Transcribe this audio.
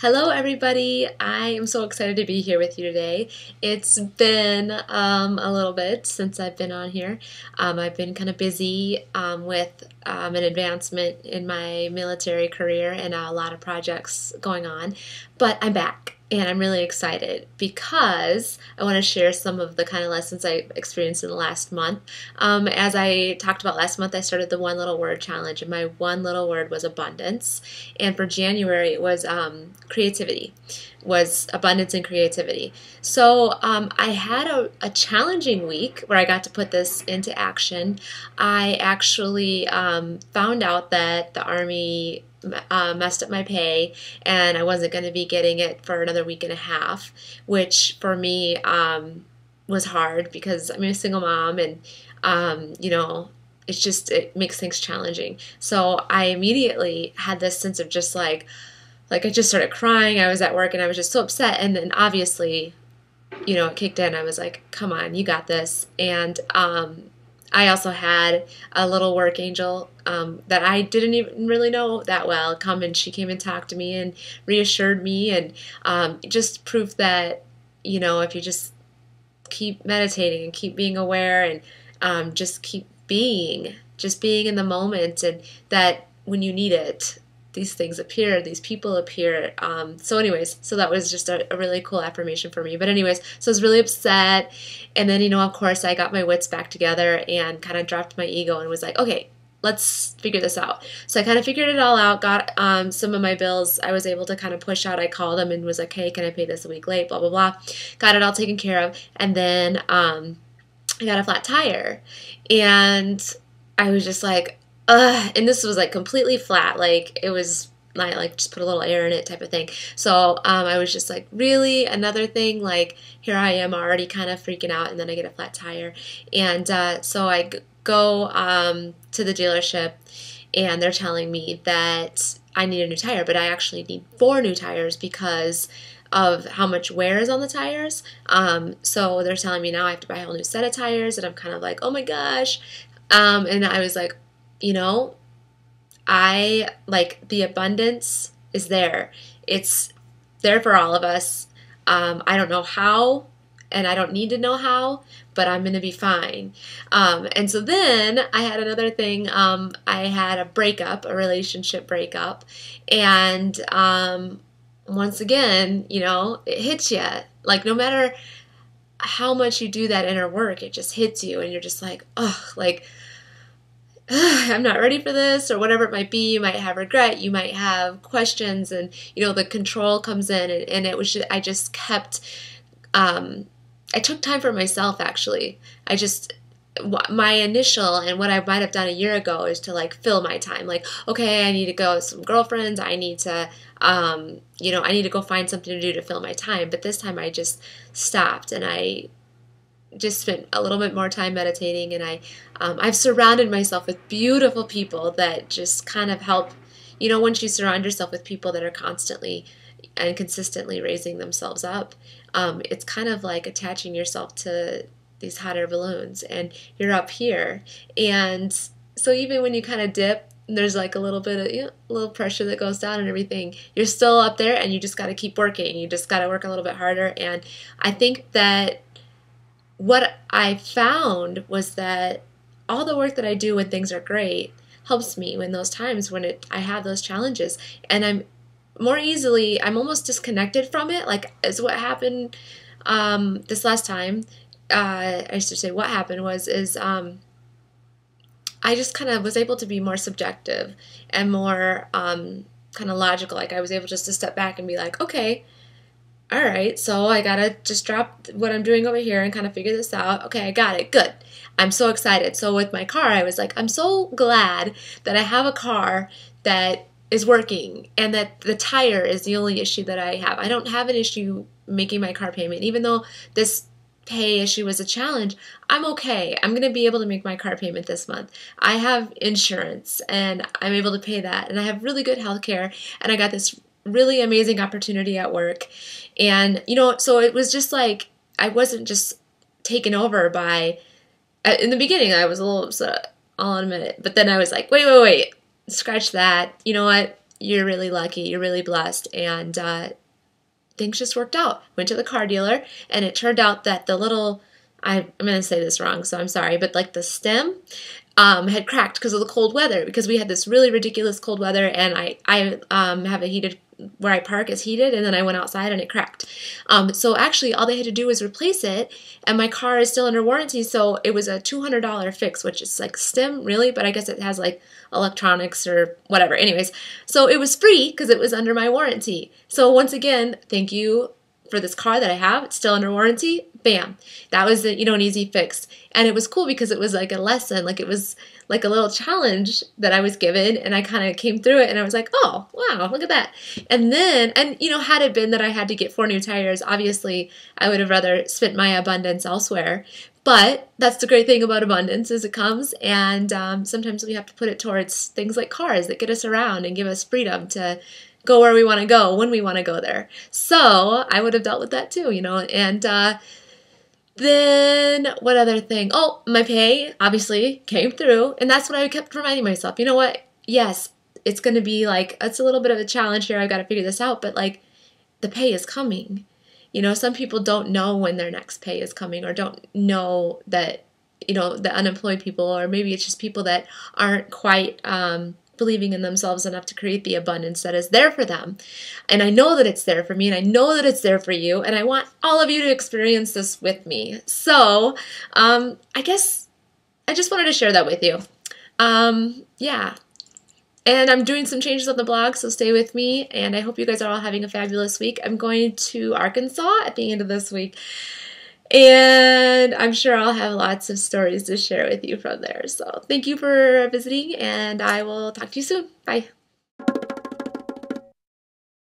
Hello, everybody. I am so excited to be here with you today. It's been a little bit since I've been on here. I've been kind of busy with an advancement in my military career and a lot of projects going on, but I'm back. And I'm really excited because I want to share some of the kind of lessons I experienced in the last month. As I talked about last month, I started the One Little Word Challenge, and my one little word was abundance. And for January, it was creativity, was abundance and creativity. So I had a challenging week where I got to put this into action. I actually found out that the Army messed up my pay and I wasn't going to be getting it for another week and a half, which for me was hard because I'm a single mom and it makes things challenging. So I immediately had this sense of just like I just started crying. I was at work and I was just so upset, and then obviously it kicked in. I was like, come on, you got this. And I also had a little work angel that I didn't even really know that well come, and she came and talked to me and reassured me, and just proof that if you just keep meditating and keep being aware and just keep being in the moment, and that when you need it, these things appear, these people appear. So that was just a really cool affirmation for me. But anyways, so I was really upset. And then, of course, I got my wits back together and kind of dropped my ego and was like, okay, let's figure this out. So I kind of figured it all out, got some of my bills I was able to kind of push out. I called them and was like, hey, can I pay this a week late, blah, blah, blah. Got it all taken care of. And then I got a flat tire. And I was just like, ugh, and this was like completely flat, like it was like just put a little air in it type of thing. So I was just like, really, another thing? Like here I am already kind of freaking out, and then I get a flat tire. And so I go to the dealership, and they're telling me that I need a new tire, but I actually need 4 new tires because of how much wear is on the tires. So they're telling me now I have to buy a whole new set of tires, and I'm kind of like, oh my gosh. And I was like, I like the abundance is there. It's there for all of us. I don't know how, and I don't need to know how, but I'm going to be fine. And so then I had another thing. I had a relationship breakup, and once again, it hits you. Like no matter how much you do that inner work, it just hits you, and you're just like, ugh, like, I'm not ready for this, or whatever it might be. You might have regret, you might have questions, and the control comes in, and it was just, I just kept I took time for myself. Actually, my initial and what I might have done a year ago is to like fill my time, like, okay, I need to go with some girlfriends, I need to I need to go find something to do to fill my time. But this time I just stopped, and I just spent a little bit more time meditating, and I've surrounded myself with beautiful people that just kind of help. Once you surround yourself with people that are constantly and consistently raising themselves up, it's kind of like attaching yourself to these hot air balloons, and you're up here. And so even when you kind of dip, there's like a little bit of a little pressure that goes down and everything, you're still up there, and you just got to keep working. You just got to work a little bit harder. And I think that what I found was that all the work that I do when things are great helps me in those times when I have those challenges, and I'm almost disconnected from it. Like is what happened this last time. I should say what happened is I just kind of was able to be more subjective and more kind of logical. Like I was able just to step back and be like, okay, all right, so I gotta just drop what I'm doing over here and kind of figure this out. Okay, I got it. Good. I'm so excited. So with my car, I was like, I'm so glad that I have a car that is working, and that the tire is the only issue that I have. I don't have an issue making my car payment. Even though this pay issue was a challenge, I'm okay. I'm going to be able to make my car payment this month. I have insurance, and I'm able to pay that, and I have really good health care, and I got this really amazing opportunity at work. And so it was just like I wasn't just taken over by, in the beginning I was a little upset, I'll admit it, but then I was like, wait, scratch that. You know what, you're really lucky, you're really blessed, and things just worked out. Went to the car dealer, and it turned out that the little, I'm going to say this wrong, so I'm sorry, but like the stem had cracked because of the cold weather, because we had this really ridiculous cold weather, and I have a heated, where I park is heated, and then I went outside and it cracked. So actually all they had to do was replace it, and my car is still under warranty, so it was a $200 fix, which is like stem, really, but I guess it has like electronics or whatever. Anyways, so it was free because it was under my warranty. So once again, thank you for this car that I have. It's still under warranty. Bam. That was an easy fix. And it was cool because it was like a lesson, like it was like a little challenge that I was given, and I kind of came through it, and I was like, oh, wow, look at that. And then, had it been that I had to get 4 new tires, obviously I would have rather spent my abundance elsewhere. But that's the great thing about abundance, is it comes, and sometimes we have to put it towards things like cars that get us around and give us freedom to go where we want to go, when we want to go there. So I would have dealt with that too, and then what other thing? Oh, my pay obviously came through, and that's what I kept reminding myself. You know what? Yes, it's going to be like, it's a little bit of a challenge here. I've got to figure this out, but like the pay is coming. Some people don't know when their next pay is coming, or don't know that, the unemployed people, or maybe it's just people that aren't quite believing in themselves enough to create the abundance that is there for them. And I know that it's there for me, and I know that it's there for you, and I want all of you to experience this with me. So I guess I just wanted to share that with you. Yeah. And I'm doing some changes on the blog, so stay with me, and I hope you guys are all having a fabulous week. I'm going to Arkansas at the end of this week, and I'm sure I'll have lots of stories to share with you from there. So thank you for visiting, and I will talk to you soon. Bye.